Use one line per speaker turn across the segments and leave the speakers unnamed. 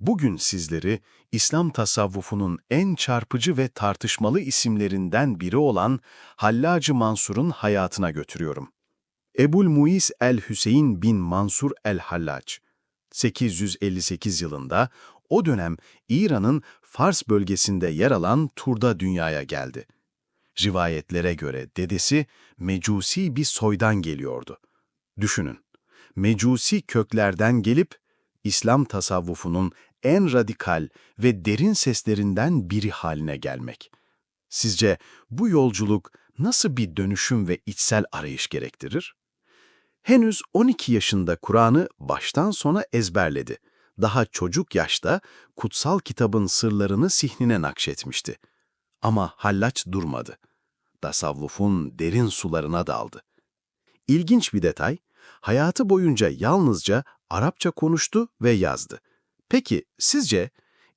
Bugün sizleri İslam tasavvufunun en çarpıcı ve tartışmalı isimlerinden biri olan Hallacı Mansur'un hayatına götürüyorum. Ebu'l-Muis el-Hüseyin bin Mansur el-Hallac, 858 yılında o dönem İran'ın Fars bölgesinde yer alan Tur'da dünyaya geldi. Rivayetlere göre dedesi Mecusi bir soydan geliyordu. Düşünün, Mecusi köklerden gelip İslam tasavvufunun en radikal ve derin seslerinden biri haline gelmek. Sizce bu yolculuk nasıl bir dönüşüm ve içsel arayış gerektirir? Henüz 12 yaşında Kur'an'ı baştan sona ezberledi. Daha çocuk yaşta kutsal kitabın sırlarını zihnine nakşetmişti. Ama Hallaç durmadı. Tasavvufun derin sularına daldı. İlginç bir detay, hayatı boyunca yalnızca Arapça konuştu ve yazdı. Peki sizce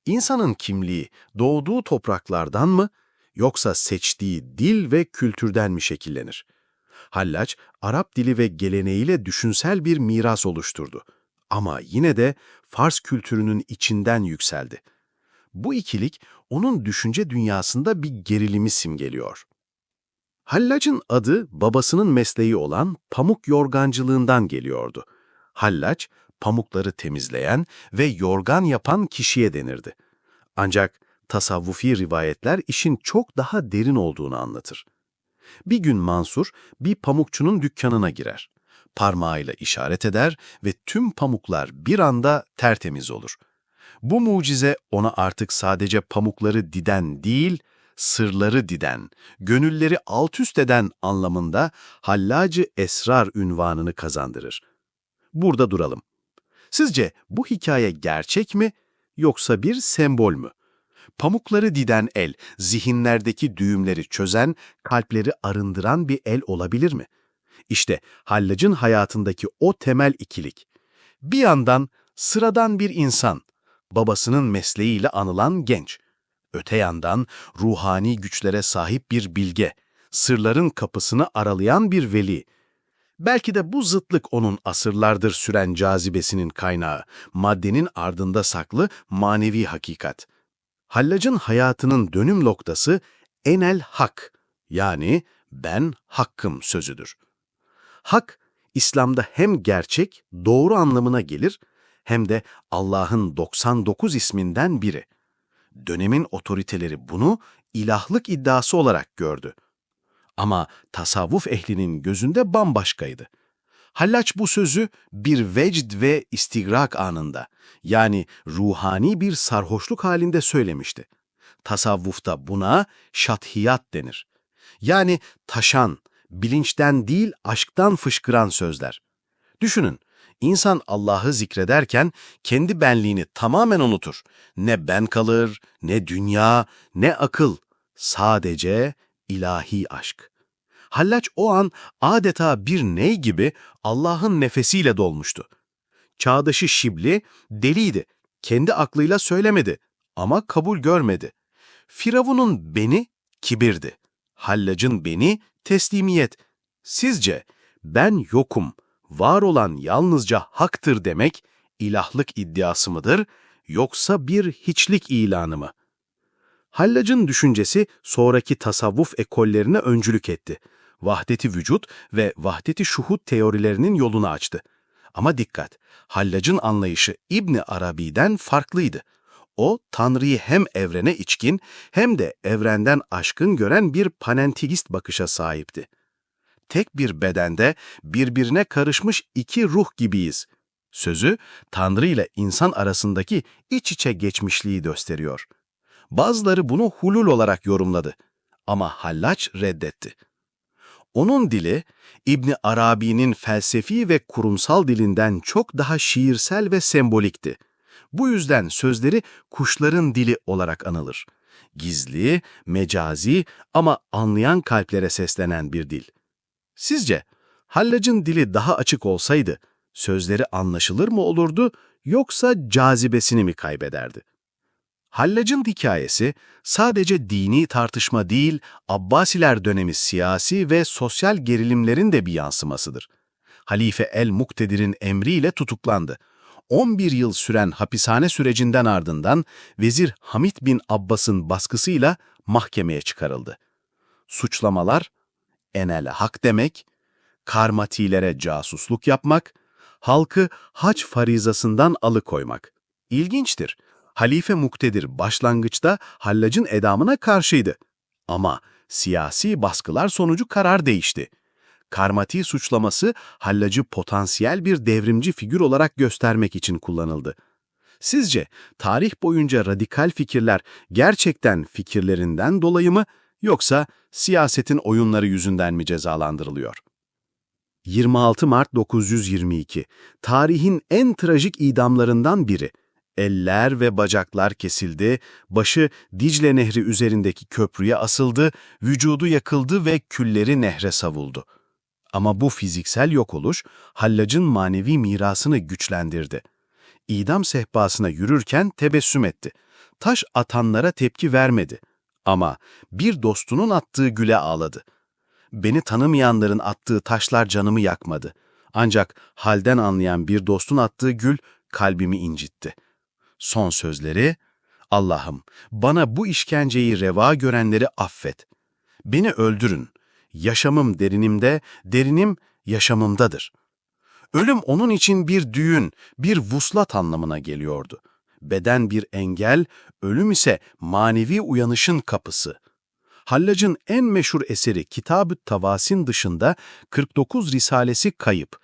insanın kimliği doğduğu topraklardan mı yoksa seçtiği dil ve kültürden mi şekillenir? Hallaç, Arap dili ve geleneğiyle düşünsel bir miras oluşturdu. Ama yine de Fars kültürünün içinden yükseldi. Bu ikilik onun düşünce dünyasında bir gerilimi simgeliyor. Hallac'ın adı babasının mesleği olan pamuk yorgancılığından geliyordu. Hallac, pamukları temizleyen ve yorgan yapan kişiye denirdi. Ancak tasavvufi rivayetler işin çok daha derin olduğunu anlatır. Bir gün Mansur bir pamukçunun dükkanına girer. Parmağıyla işaret eder ve tüm pamuklar bir anda tertemiz olur. Bu mucize ona artık sadece pamukları diden değil, sırları diden, gönülleri altüst eden anlamında Hallacı Esrar unvanını kazandırır. Burada duralım. Sizce bu hikaye gerçek mi yoksa bir sembol mü? Pamukları diden el, zihinlerdeki düğümleri çözen, kalpleri arındıran bir el olabilir mi? İşte Hallac'ın hayatındaki o temel ikilik. Bir yandan sıradan bir insan, babasının mesleğiyle anılan genç. Öte yandan ruhani güçlere sahip bir bilge, sırların kapısını aralayan bir veli. Belki de bu zıtlık onun asırlardır süren cazibesinin kaynağı, maddenin ardında saklı manevi hakikat. Hallac'ın hayatının dönüm noktası enel hak, yani ben hakkım sözüdür. Hak, İslam'da hem gerçek, doğru anlamına gelir, hem de Allah'ın 99 isminden biri. Dönemin otoriteleri bunu ilahlık iddiası olarak gördü. Ama tasavvuf ehlinin gözünde bambaşkaydı. Hallaç bu sözü bir vecd ve istigrak anında, yani ruhani bir sarhoşluk halinde söylemişti. Tasavvufta buna şathiyat denir. Yani taşan, bilinçten değil aşktan fışkıran sözler. Düşünün, insan Allah'ı zikrederken kendi benliğini tamamen unutur. Ne ben kalır, ne dünya, ne akıl. Sadece ilahi aşk. Hallaç o an adeta bir ney gibi Allah'ın nefesiyle dolmuştu. Çağdaşı Şibli deliydi. Kendi aklıyla söylemedi ama kabul görmedi. Firavun'un beni kibirdi. Hallac'ın beni teslimiyet. Sizce ben yokum, var olan yalnızca haktır demek ilahlık iddiası mıdır yoksa bir hiçlik ilanı mı? Hallac'ın düşüncesi sonraki tasavvuf ekollerine öncülük etti. Vahdeti vücut ve vahdeti şuhud teorilerinin yolunu açtı. Ama dikkat, Hallac'ın anlayışı İbni Arabi'den farklıydı. O, Tanrı'yı hem evrene içkin hem de evrenden aşkın gören bir panenteist bakışa sahipti. Tek bir bedende birbirine karışmış iki ruh gibiyiz. Sözü, Tanrı ile insan arasındaki iç içe geçmişliği gösteriyor. Bazıları bunu hulul olarak yorumladı ama Hallaç reddetti. Onun dili, İbni Arabi'nin felsefi ve kurumsal dilinden çok daha şiirsel ve sembolikti. Bu yüzden sözleri kuşların dili olarak anılır. Gizli, mecazi ama anlayan kalplere seslenen bir dil. Sizce Hallac'ın dili daha açık olsaydı sözleri anlaşılır mı olurdu yoksa cazibesini mi kaybederdi? Hallac'ın hikayesi sadece dini tartışma değil, Abbasiler dönemi siyasi ve sosyal gerilimlerin de bir yansımasıdır. Halife el-Muktedir'in emriyle tutuklandı. 11 yıl süren hapishane sürecinden ardından Vezir Hamid bin Abbas'ın baskısıyla mahkemeye çıkarıldı. Suçlamalar, enel hak demek, karmatilere casusluk yapmak, halkı hac farizasından alıkoymak. İlginçtir. Halife Muktedir başlangıçta hallacın edamına karşıydı. Ama siyasi baskılar sonucu karar değişti. Karmati suçlaması hallacı potansiyel bir devrimci figür olarak göstermek için kullanıldı. Sizce tarih boyunca radikal fikirler gerçekten fikirlerinden dolayı mı yoksa siyasetin oyunları yüzünden mi cezalandırılıyor? 26 Mart 922, tarihin en trajik idamlarından biri. Eller ve bacaklar kesildi, başı Dicle Nehri üzerindeki köprüye asıldı, vücudu yakıldı ve külleri nehre savuldu. Ama bu fiziksel yok oluş, hallacın manevi mirasını güçlendirdi. İdam sehpasına yürürken tebessüm etti. Taş atanlara tepki vermedi. Ama bir dostunun attığı güle ağladı. Beni tanımayanların attığı taşlar canımı yakmadı. Ancak halden anlayan bir dostun attığı gül kalbimi incitti. Son sözleri, Allah'ım bana bu işkenceyi reva görenleri affet. Beni öldürün. Yaşamım derinimde, derinim yaşamımdadır. Ölüm onun için bir düğün, bir vuslat anlamına geliyordu. Beden bir engel, ölüm ise manevi uyanışın kapısı. Hallac'ın en meşhur eseri Kitab-ı Tavasin dışında 49 risalesi kayıp.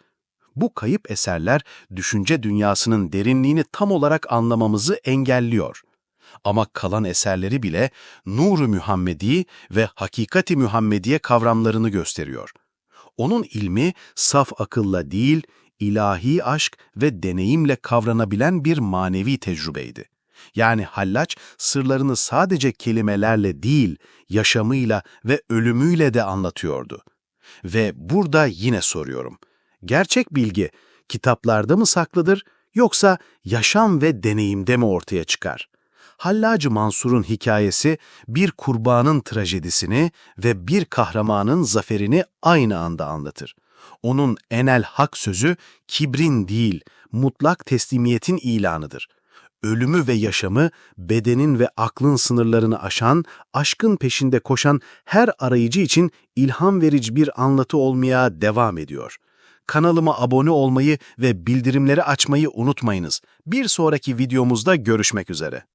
Bu kayıp eserler düşünce dünyasının derinliğini tam olarak anlamamızı engelliyor. Ama kalan eserleri bile Nur-u Muhammedi ve Hakikat-i Muhammediye kavramlarını gösteriyor. Onun ilmi saf akılla değil, ilahi aşk ve deneyimle kavranabilen bir manevi tecrübeydi. Yani Hallaç sırlarını sadece kelimelerle değil, yaşamıyla ve ölümüyle de anlatıyordu. Ve burada yine soruyorum. Gerçek bilgi kitaplarda mı saklıdır yoksa yaşam ve deneyimde mi ortaya çıkar? Hallacı Mansur'un hikayesi bir kurbanın trajedisini ve bir kahramanın zaferini aynı anda anlatır. Onun enel hak sözü kibrin değil, mutlak teslimiyetin ilanıdır. Ölümü ve yaşamı, bedenin ve aklın sınırlarını aşan, aşkın peşinde koşan her arayıcı için ilham verici bir anlatı olmaya devam ediyor. Kanalıma abone olmayı ve bildirimleri açmayı unutmayınız. Bir sonraki videomuzda görüşmek üzere.